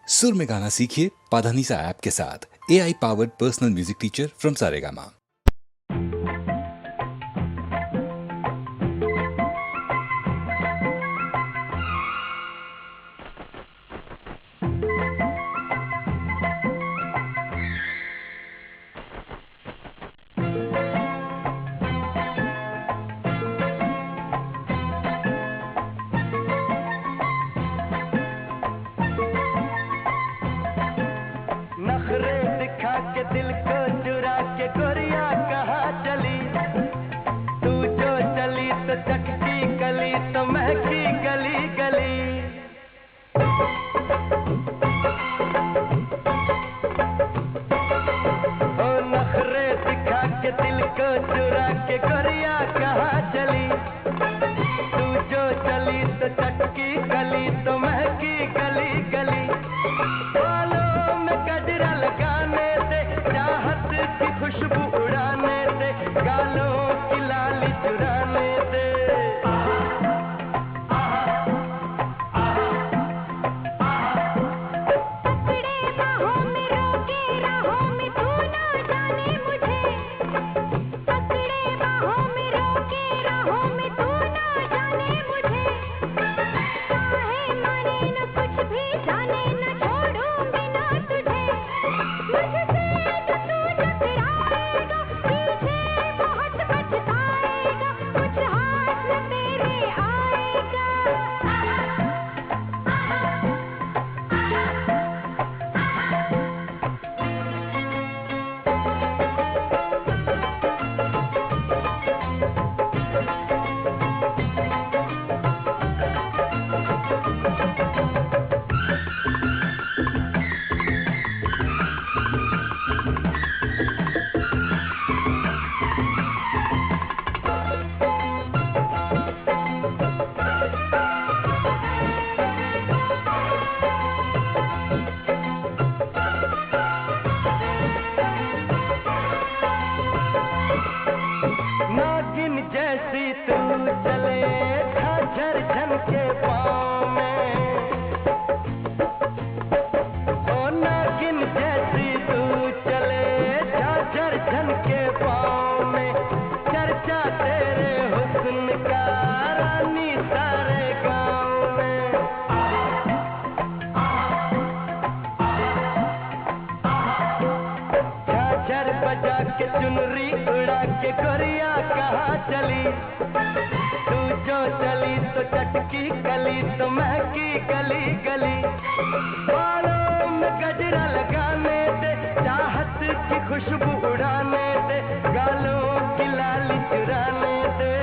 सुर में गाना सीखिए पाधानीसा ऐप के साथ। AI powered personal music teacher from Saregama. नखरे दिखा के दिल को चुरा के गोरिया कहाँ चली। तू जो चली तो चटकी गली तो महकी गली गली। ओ नखरे दिखा के दिल को चुरा के गोरिया कहाँ चली। तू जो चली तो चटकी गली तो महकी गली गली। बालों में गजरा लगाने दे, चाहत की खुशबू उड़ाने दे, गालों की लाली चुराने दे। पकड़े बाहों में रोके राहों में तू ना जाने मुझे। पकड़े बाहों में रोके राहों में तू ना जाने मुझे। चाहे माने न कुछ भी जाने न छोड़ूंगी ना तुझे। मुझसे जो तू टकराएगा पीछे बहुत पछताएगा। कुछ हाथ न तेरे आएगा। नागिन जैसी तू चले झाझर झनके पाँव में। ओ नागिन जैसी तू चले झाझर झनके पाँव में। चर्चा तेरे हुस्न का रानी सारे गाँव में। झाझर बजा के चुनरी उड़ा के गोरिया कहाँ चली। तू जो चली तो चटकी गली तो महकी गली गली। बालों में गजरा लगाने दे, चाहत की खुशबू उड़ाने दे, गालों की लाली चुराने दे।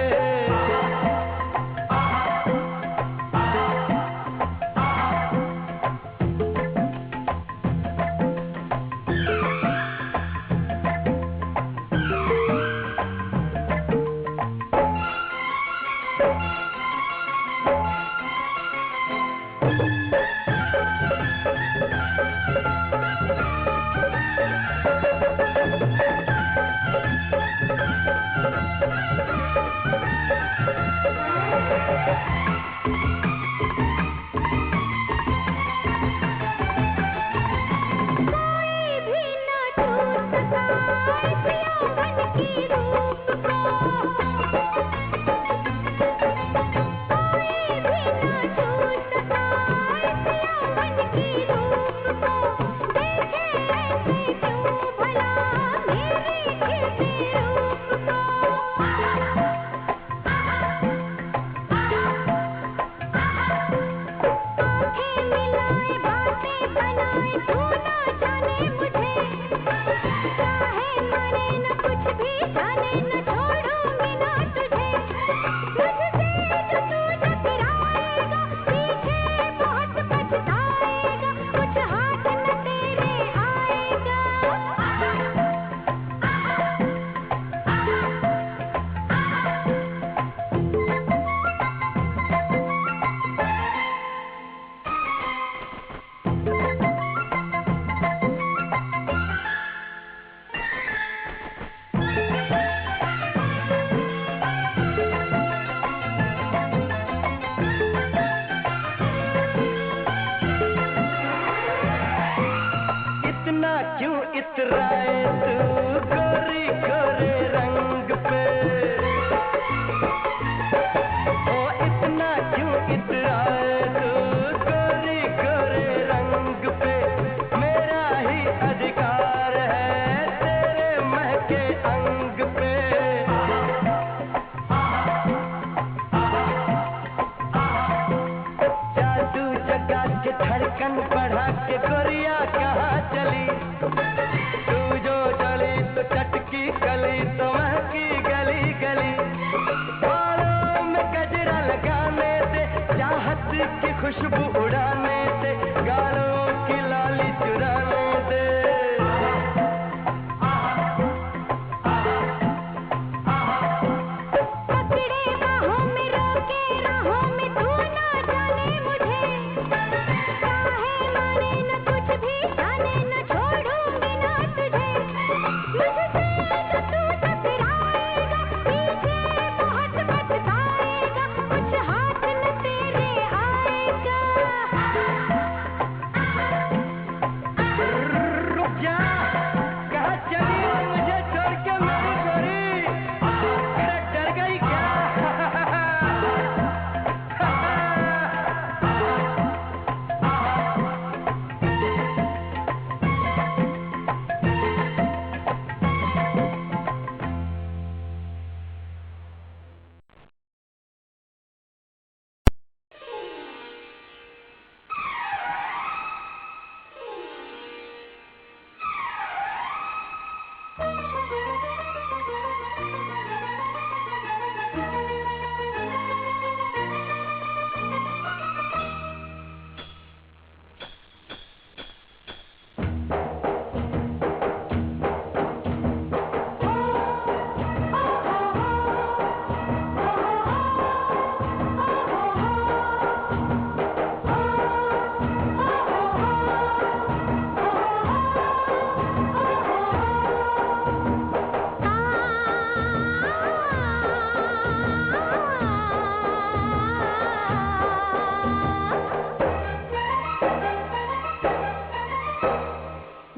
बढ़ा के गोरिया कहाँ चली, तू जो चली तो चटकी गली तो महकी गली गली। बालों में गजरा लगाने से, चाहत की खुशबू उड़ाने से, गालों की लाली चुराने से। पकड़े बाहों में रोके राहों में तू ना जाने मुझे, चाहे माने न कुछ भी जाने न छोड़ूंगी ना तुझे। मुझसे जो तू टकराएगा पीछे बहुत पछताएगा, कुछ हाथ न तेरे आएगा। रुक जा, कहाँ चली हो मुझे छोड़ के मेरी गोरी, अरे डर गई क्या?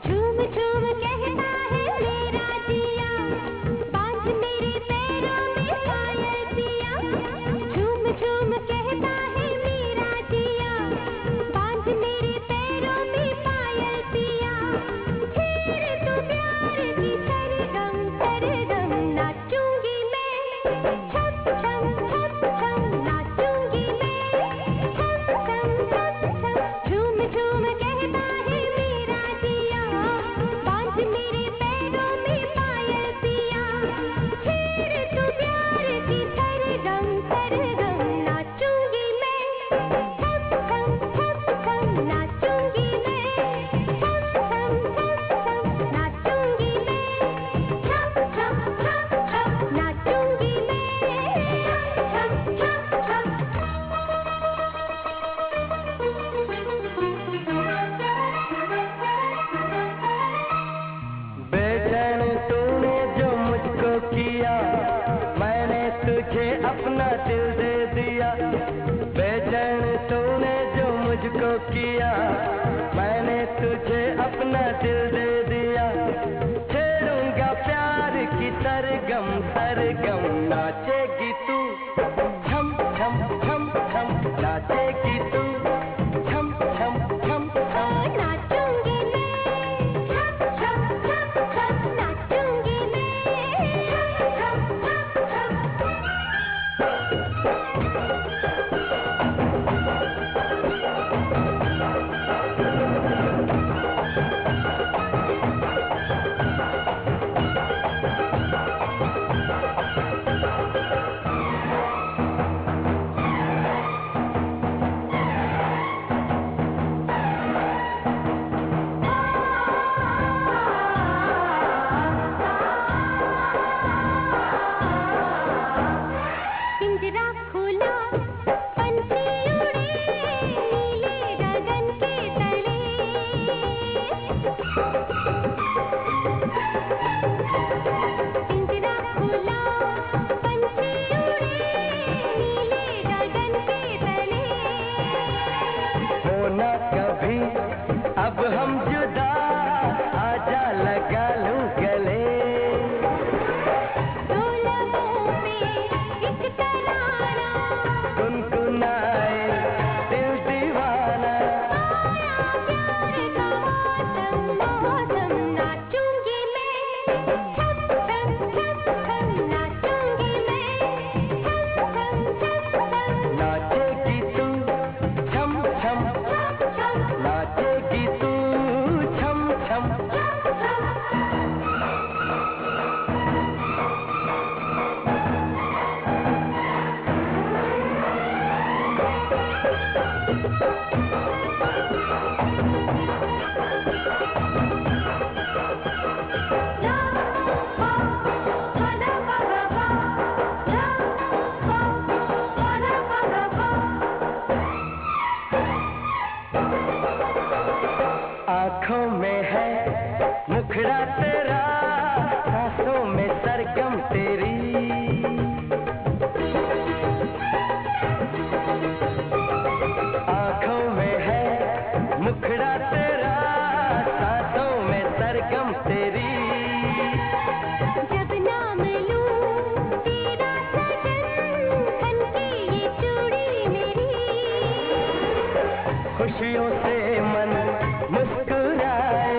झूम झूम कहता है मेरा जिया, बांध मेरे पैरों में पायल पिया। झूम झूम कहता है मेरा जिया, बांध मेरे पैरों में पायल पिया। छेड़ तू प्यार की सरगम सरगम, नाचूंगी मैं छम छम छम छम, नाचूंगी मैं छम छम छम छम। झूम झूम कहता है मेरा जिया, बांध मेरे पैरों में पायल पिया। छेड़ तू प्यार की सरगम सरगम, नाचूंगी मैं छम छम छम छम, नाचूंगी मैं छम छम छम छम, नाचूंगी मैं छम छम छम छम, नाचूंगी मैं छम छम बेचैन तूने जो मुझको किया, मैंने तुझे अपना दिल दे दिया। बेचैन तूने जो मुझको किया, मैंने तुझे अपना दिल दे दिया। छेड़ूंगा प्यार की सरगम सरगम, नाचेगी तू छम छम छम छम, नाचेगी तू छम छम छम छम। नाचूंगी मैं छम छम छम छम, नाचूंगी मैं छम छम छम पिंजरा खुला पंछी उड़े नीले गगन के तले। पिंजरा खुला पंछी उड़े नीले गगन के तले। होना कभी अब हम जुदा, आजा लगा लूं गले। दो लबों पे एक तराना, गुनगुनाए दिल दीवाना। आया प्यार का मौसम मौसम, नाचूंगी मैं छम छम छम छम, नाचूंगी मैं छम छम छम छम। नाचेगी तू छम छम, छम छम नाचे आँखों में है मुखड़ा तेरा, सांसों में सरगम तेरी। आँखों में है मुखड़ा तेरा, सांसों में सरगम तेरी। जब नाम लूं तेरा सजन, खनके ये चूड़ी मेरी। खुशियों से मन मुस्कुराए,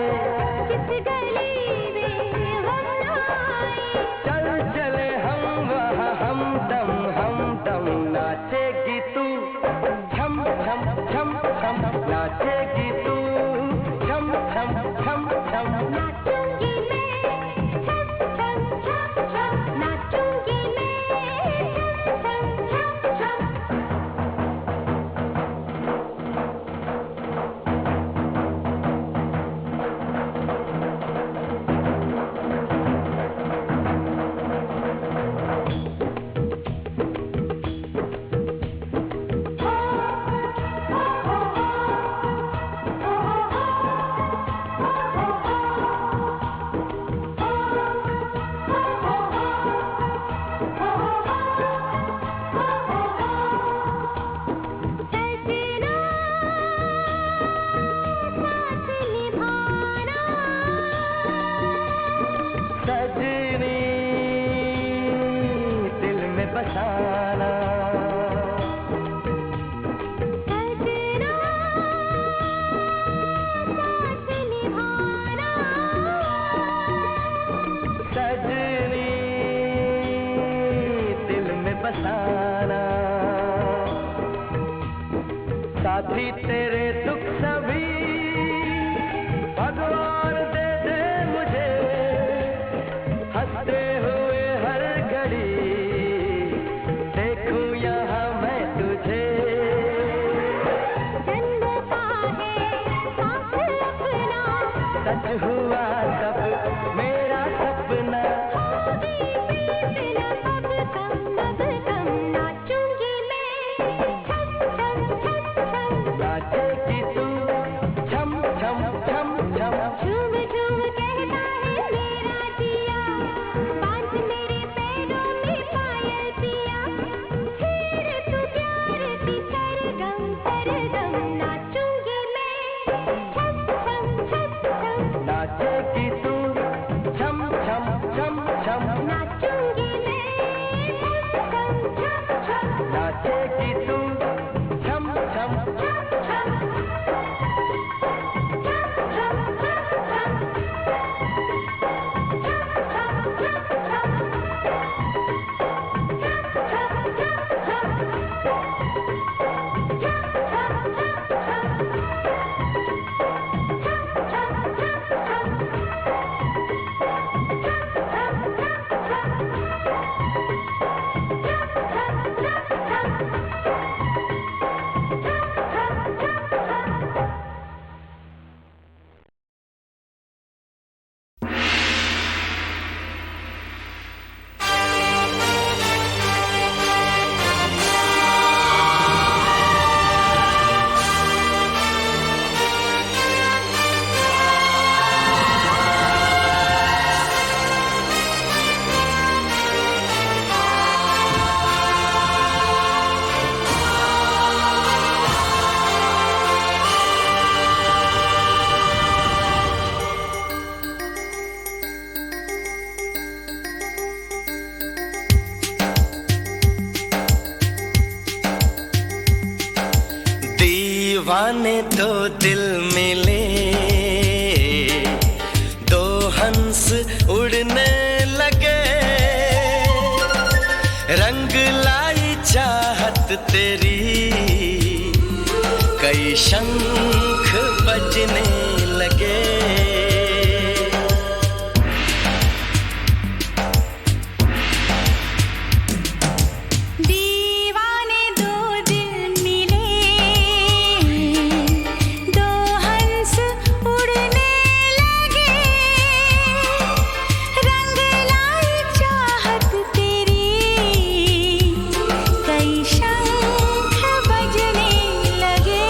जिस गली में हम आए, चल चले हम वहाँ हमदम नाचेगी तू छम छम छम छम, नाचेगी तू छम छम छम छम। नाचूंगी मैं छम छम छम छम, नाचूंगी मैं छम छम छम छम। सजनी दिल में बसाना, सजना साथ निभाना, सजनी दिल में बसाना। साथी तेरे दुख सभी भगवान दे दे मुझे, हंसते हुए हर घड़ी देखूं यहाँ मैं तुझे। जन्नता है साथ अपना, सच हुआ सब मेरा सपना। तेरा अब कम नाचूंगी मैं छम छम छम छम। नाचेगी तू छम छम छम छम। झूम झूम कहता है मेरा जिया, बांध मेरे पैरों में पायल पिया। फिर तू प्यार की सरगम सरगम, नाचूंगी मैं छम छम छम छम। नाचेगी तू छम छम छम छम। नाचूंगी मैं छम छम छम। नाचेगी तू छम छम छम छम दीवाने दो दिल मिले, दो हंस उड़ने लगे। रंग लाई चाहत तेरी, कई शंख बजने लगे। दीवाने दो दिल मिले, दो हंस उड़ने लगे। रंग लाई चाहत तेरी, कई शंख बजने लगे।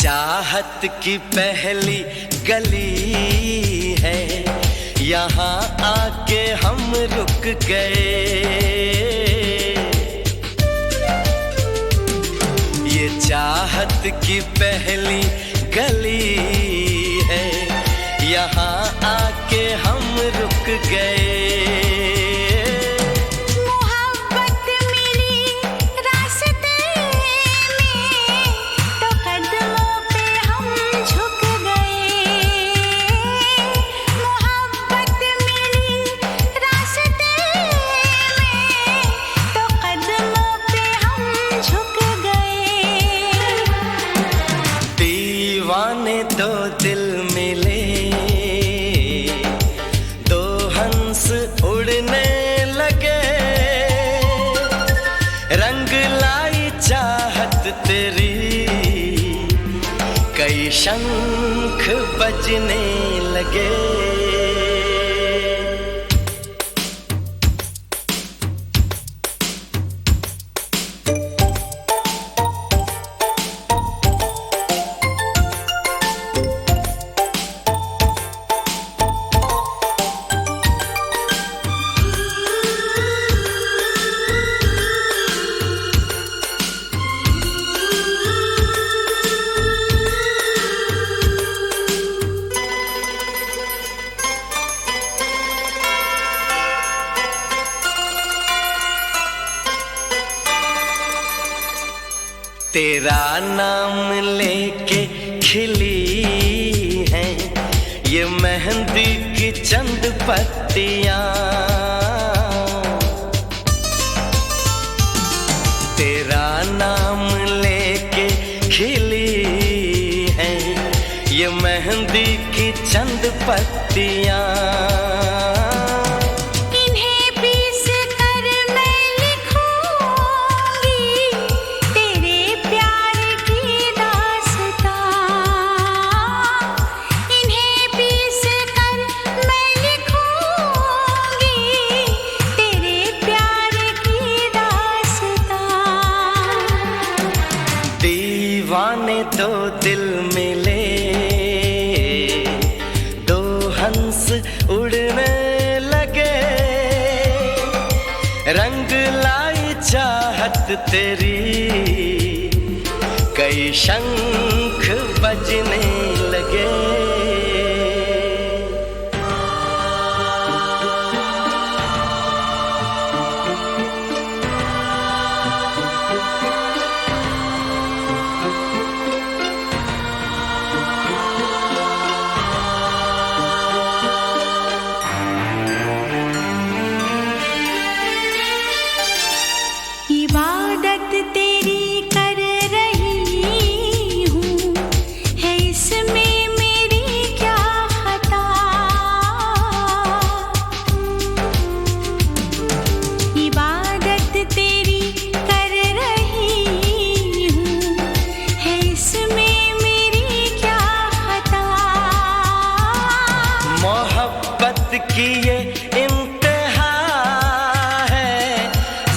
चाहत की पहली गली है, यहाँ आके हम रुक गए। ये चाहत की पहली गली है, यहाँ आके हम रुक गए। दीवाने दो दिल मिले, दो हंस उड़ने लगे, रंग लाई चाहत तेरी, कई शंख बजने लगे। तेरा नाम लेके खिली हैं ये मेहंदी की चंद पत्तियां, तेरा नाम लेके खिली हैं ये मेहंदी की चंद पत्तियां। दीवाने दो दिल मिले, दो हंस उड़ने लगे, रंग लाई चाहत तेरी, कई शंख बजने लगे। इबादत तेरी कर रही हूँ, है इसमें मेरी क्या खता। इबादत तेरी कर रही हूँ, है इसमें मेरी क्या खता। मोहब्बत की ये इम्तिहा है,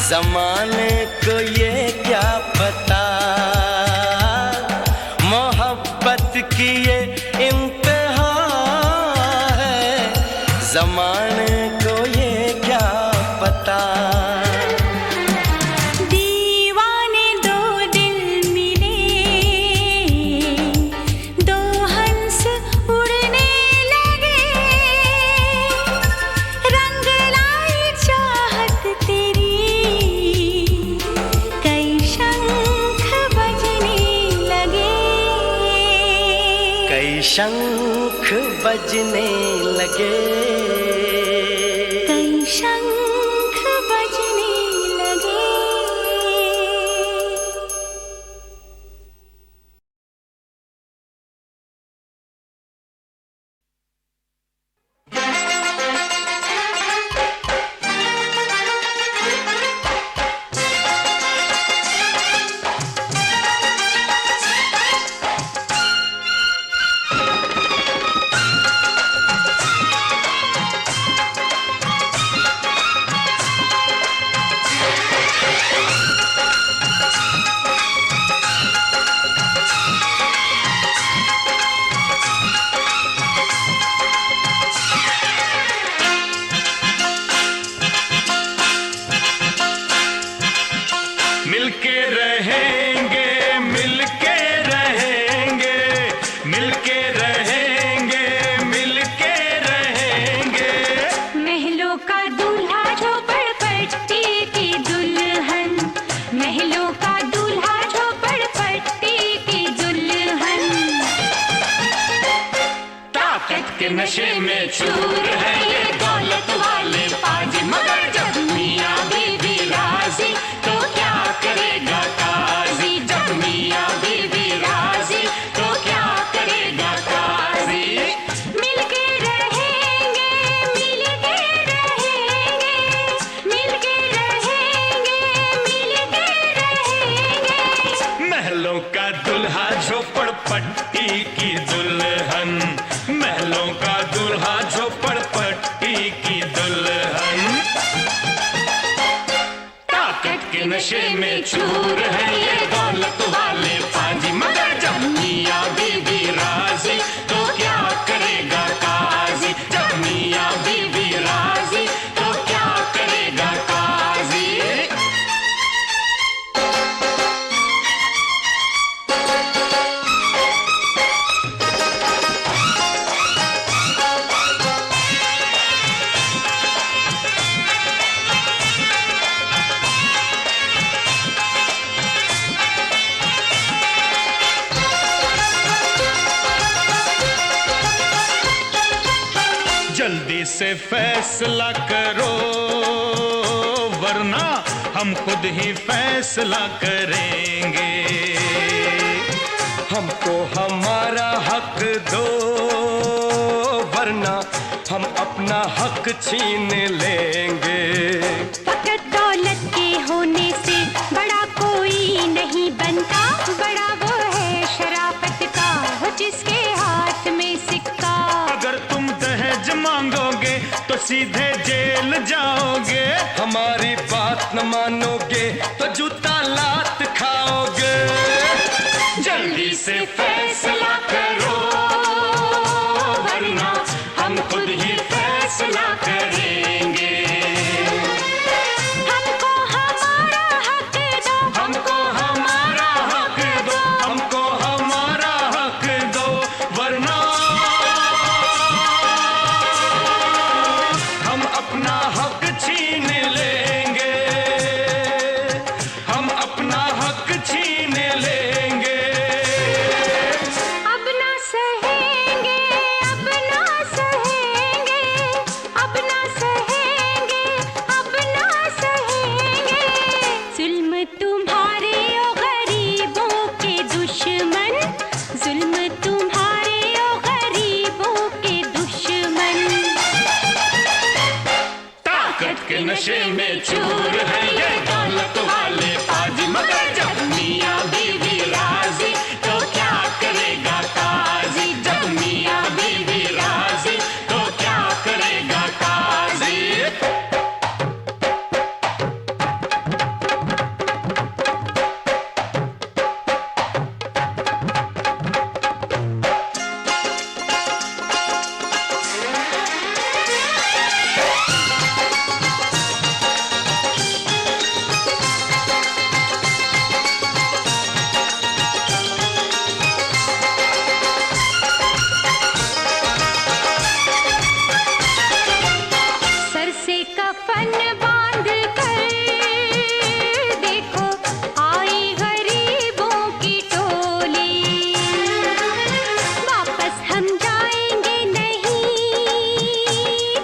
ज़माने को ये क्या पता। मोहब्बत की ये इम्तिहा है, ज़माने को ये क्या पता। दीवाने दो दिल मिले, दो हंस उड़ने लगे, रंग लाई चाहत तेरी, कई शंख बजने लगे। कई शंख बजने लगे। कई शंख बजने लगे। ताकत के नशे में चूर है ये दौलत वाले पाजी, मगर जब मियाँ बीवी राजी तो क्या करेगा काजी, जब मियाँ बीवी राजी तो क्या करेगा काजी। मिलके रहेंगे, मिलके रहेंगे, मिलके रहेंगे, मिलके रहेंगे। महलों का दुल्हा झोपड़ पट्टी की दुल्हन, महलों का दुल्हा झोपड़ पट्टी की दुल्हन। ताकत के नशे में चूर है ये दौलत वाले पाजी, मगर जब मियाँ बीवी राजी तो क्या करेगा काजी, जब मियाँ बीवी राजी तो क्या करेगा काजी। जल्दी से फैसला करो वरना हम खुद ही फैसला करेंगे। हमको हमारा हक दो वरना हम अपना हक छीन लेंगे। फकत दौलत के होने से बड़ा कोई नहीं बनता, बड़ा वो है शराफत का हो जिसके हाथ में सिक्का। अगर तुम दहेज मांगोगे तो सीधे जेल जाओगे, हमारी बात न मानोगे तो जूता लात खाओगे। जल्दी से फैसला करो वरना हम खुद ही फैसला करेंगे। हमको हमारा हक दो, हमको हमारा हक दो, हमको हमारा हक दो, वरना हम अपना हक छीन लेंगे, हम अपना हक छीन लेंगे। अब ना सहेंगे, अब ना सहेंगे, अब ना सहेंगे, अब ना सहेंगे। जुल्म तुम्हारे ओ गरीबों के दुश्मन, जुल्म तुम्हारे ओ गरीबों के दुश्मन। ताकत के नशे में चूर है ये दौलत वाले पाजी, मगर जब मियाँ बीवी राजी तो क्या करेगा काजी, जब मियाँ बीवी राजी तो क्या करेगा काजी। सर से कफन बांध कर देखो आई गरीबों की टोली, वापस हम जाएंगे नहीं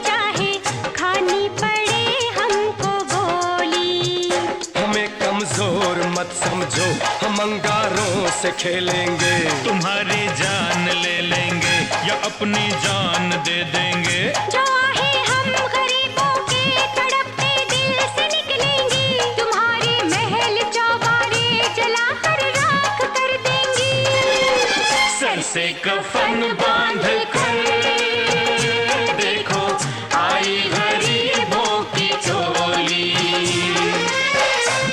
चाहे खानी पड़े हमको गोली। हमें कमजोर मत समझो, हम अंगारों से खेलेंगे। तुम्हारी जान ले लेंगे या अपनी जान दे देंगे। जो आहे हम गरीबों के तड़पते दिल से निकलेंगी, तुम्हारे महल चौबारे जलाकर राख कर देंगी। सर से कफन बांध कर देखो आई गरीबों की टोली,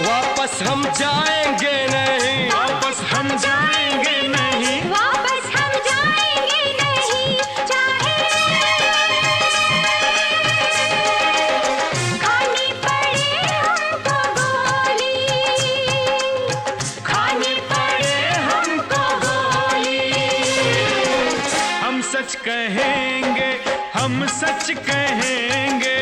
वापस हम जाएंगे नहीं, वापस हम जाएंगे नहीं। वापस हम जाएंगे नहीं चाहे खानी पड़े हमको गोली, खानी पड़े हमको गोली। हम सच कहेंगे, हम सच कहेंगे,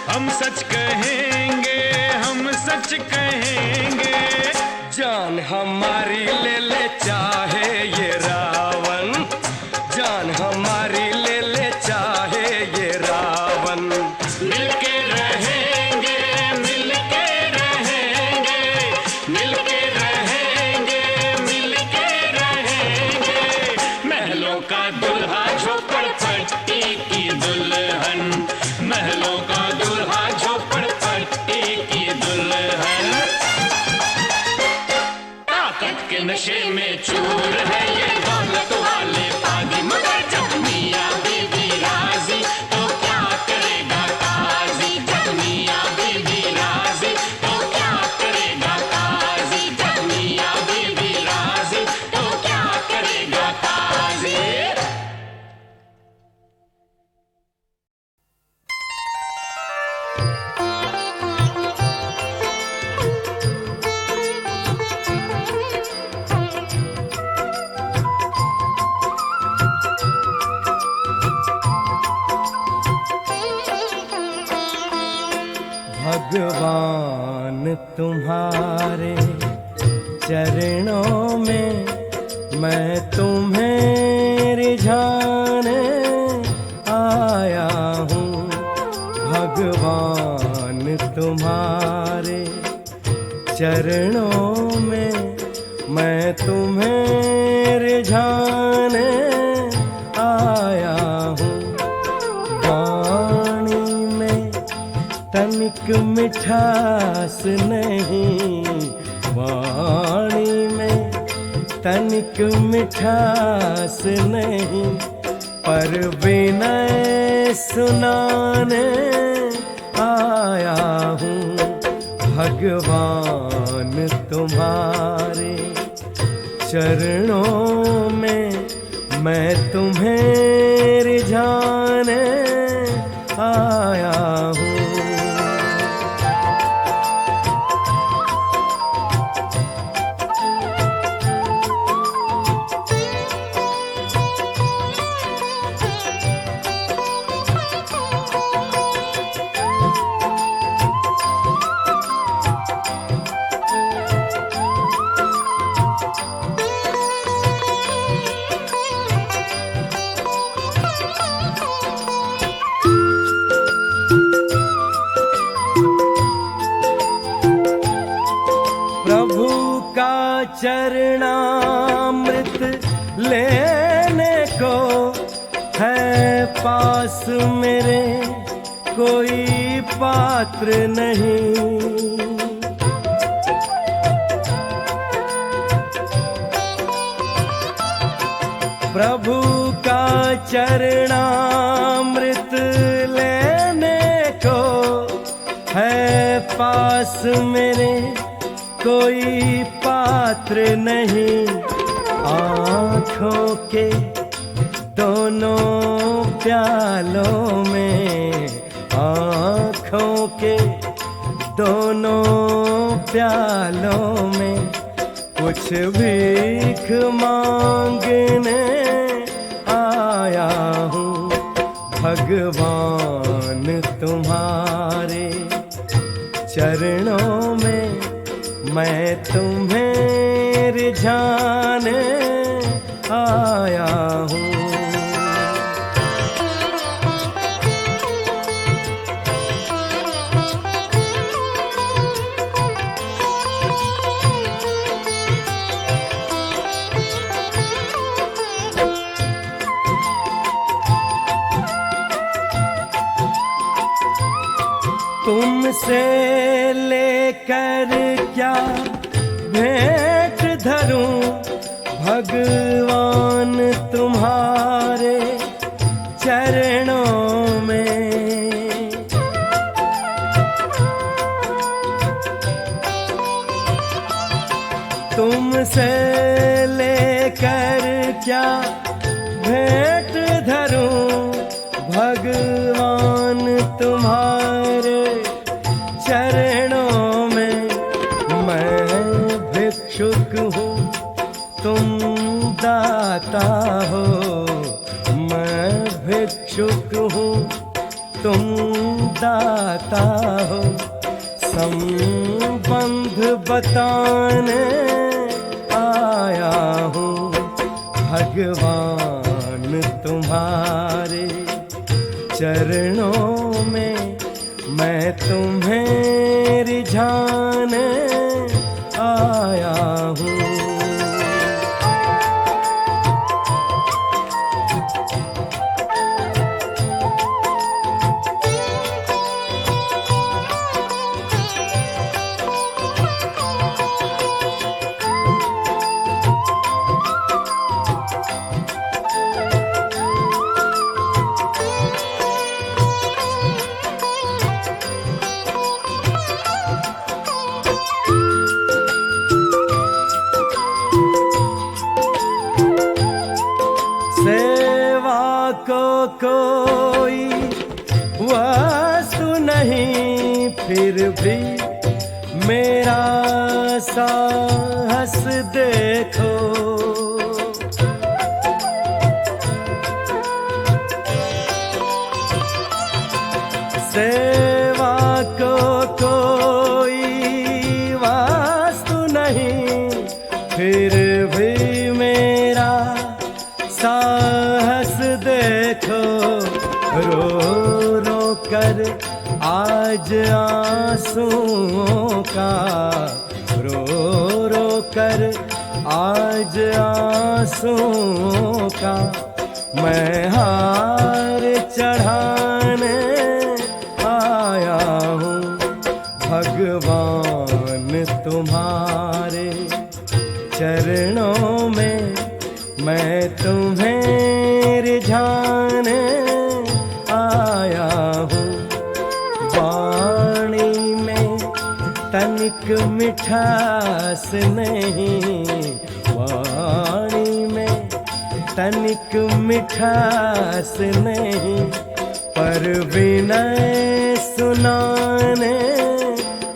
हम सच कहेंगे, हम सच कहेंगे। जान हमारी ले ले चाहे ये रावण, जान हमारी ले भगवान तुम्हारे चरणों में मैं तुम्हें रिझाने आया हूँ। भगवान तुम्हारे चरणों में मैं तुम्हें रिझाने आया हूँ। वाणी में तनिक मिठास नहीं, वाणी में तनिक मिठास नहीं, पर विनय सुनाने आया हूँ। भगवान तुम्हारे चरणों में मैं तुम्हें रिझाने आया हूँ। प्रभु का चरणामृत लेने को है पास मेरे कोई पात्र नहीं। प्रभु का चरणामृत लेने को है पास मेरे कोई पात्र नहीं। आँखों के दोनों प्यालों में, आँखों के दोनों प्यालों में कुछ भीख मांगने आया हूँ। भगवान तुम्हारे चरणों में मैं तुम्हें रिझाने आया हूँ। तुमसे लेकर क्या भेंट धरूं भगवान तुम्हारे चरणों में। तुमसे लेकर क्या भेंट धरूं भगवान तुम्हारे चरणों में। मैं भिक्षुक हूँ तुम दाता हो, मैं भिक्षुक हूँ तुम दाता हो। संबंध बताने आया हूँ। भगवान तुम्हारे चरणों में मैं तुम्हें रिझाने आया हूँ। सेवा को कोई वस्तु नहीं, फिर भी मेरा साहस देखो। सेवा को रो रो कर आज आंसुओं का, रो रो कर आज आंसुओं का मैं हार चढ़ाने आया हूँ। भगवान तुम्हारे चरणों में मैं तुम्हें रिझाने आया हूँ। वाणी में तनिक मिठास नहीं, वाणी में तनिक मिठास नहीं, पर विनय सुनाने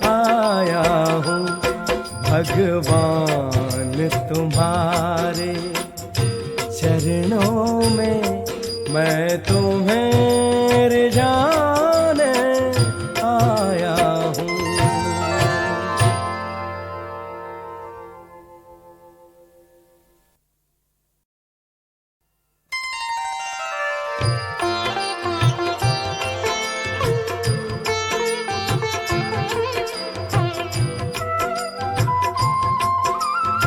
आया हूँ। भगवान तुम्हारे चरणों में मैं तुम्हें रिझाने आया हूँ।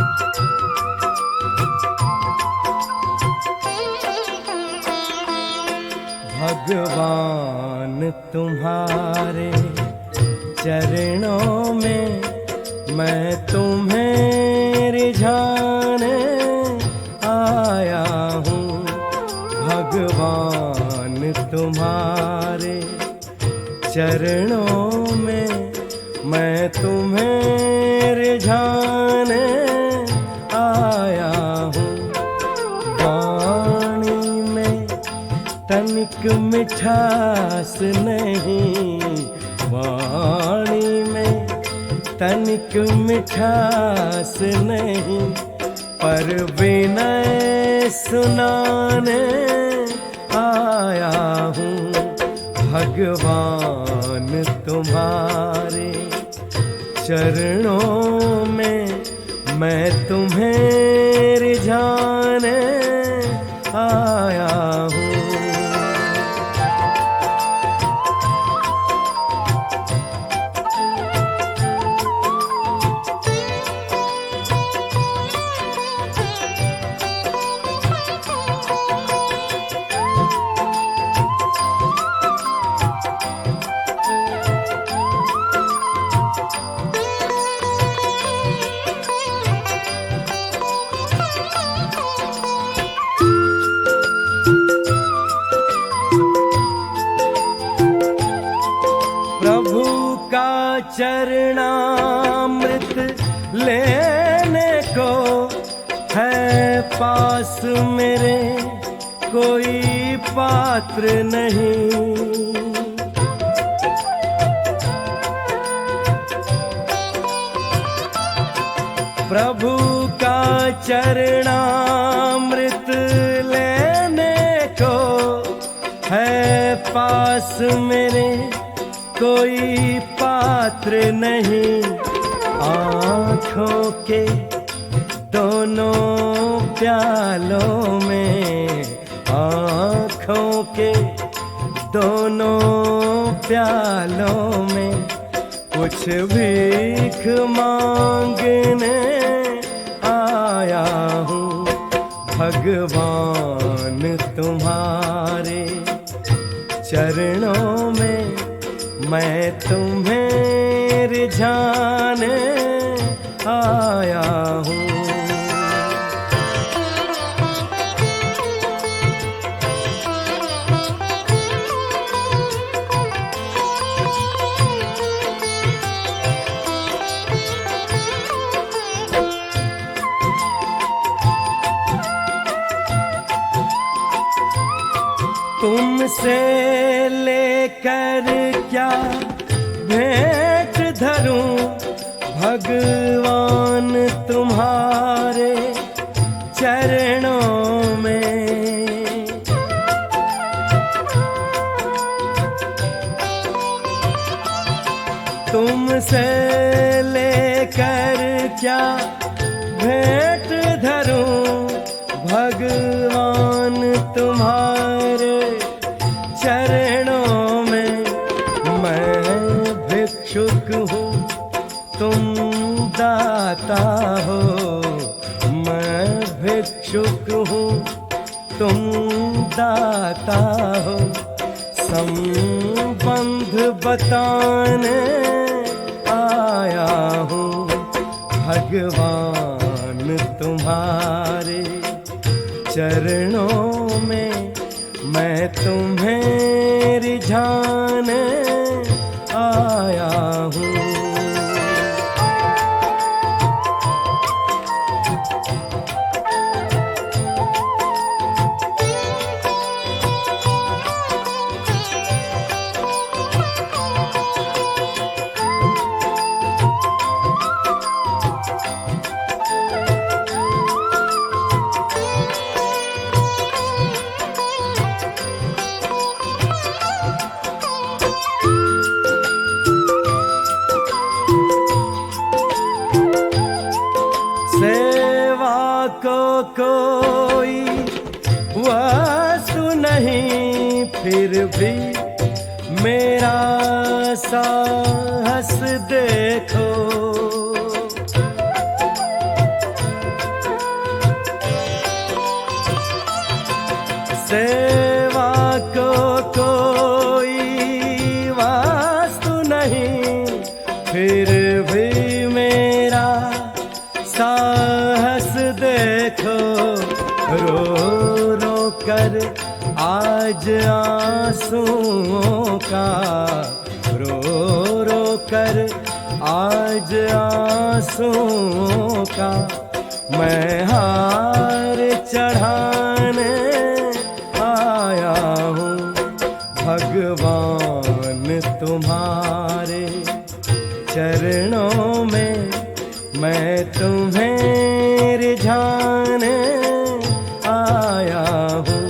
भगवान तुम्हारे चरणों में मैं तुम्हें रिझाने आया हूँ। भगवान तुम्हारे चरणों में मैं तुम्हें रिझाने आया हूँ। वाणी में तनिक मिठास नहीं, वाणी में तनिक मिठास नहीं, पर विनय सुनाने आया हूँ। भगवान तुम्हारे चरणों में मैं तुम्हें रिझाने आया हूँ। प्रभु का चरणामृत लेने को है पास मेरे कोई पात्र नहीं। प्रभु का चरणामृत लेने को है पास मेरे कोई पात्र नहीं। आँखों के दोनों प्यालों में, आँखों के दोनों प्यालों में कुछ भीख मांगने आया हूँ। भगवान तुम्हारे चरणों में मैं तुम्हें रिझाने आया हूँ। तुमसे लेकर क्या भेंट धरूं भगवान तुम्हारे चरणों में। तुमसे लेकर क्या भेंट धरूं भगवान तुम्हारे चरणों में मैं भिक्षुक हूँ, तुम दाता हो। मैं भिक्षुक हूँ, तुम दाता हो। संबंध बताने आया हूँ, भगवान तुम्हारे चरणों में मैं तुम्हें रिझाने आया हूँ। सेवा को कोई वस्तु नहीं, फिर भी मेरा साहस देखो। सेवा को कोई वस्तु नहीं, फिर भी मेरा साहस देखो। रो रो कर आज आंसुओं का, रो रो कर आज आंसुओं का मैं हार चढ़ाने आया हूँ। भगवान तुम्हारे चरणों में मैं तुम्हें रिझाने आया हूँ।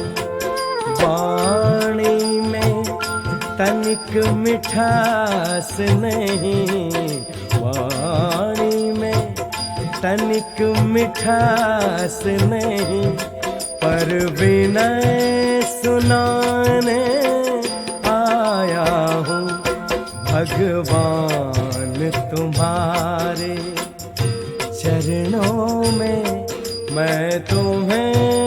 वाणी में तनिक मिठास नहीं, वाणी में तनिक मिठास नहीं, पर विनय सुनाने आया हूँ। भगवान तुम्हारे चरणों में मैं तुम्हें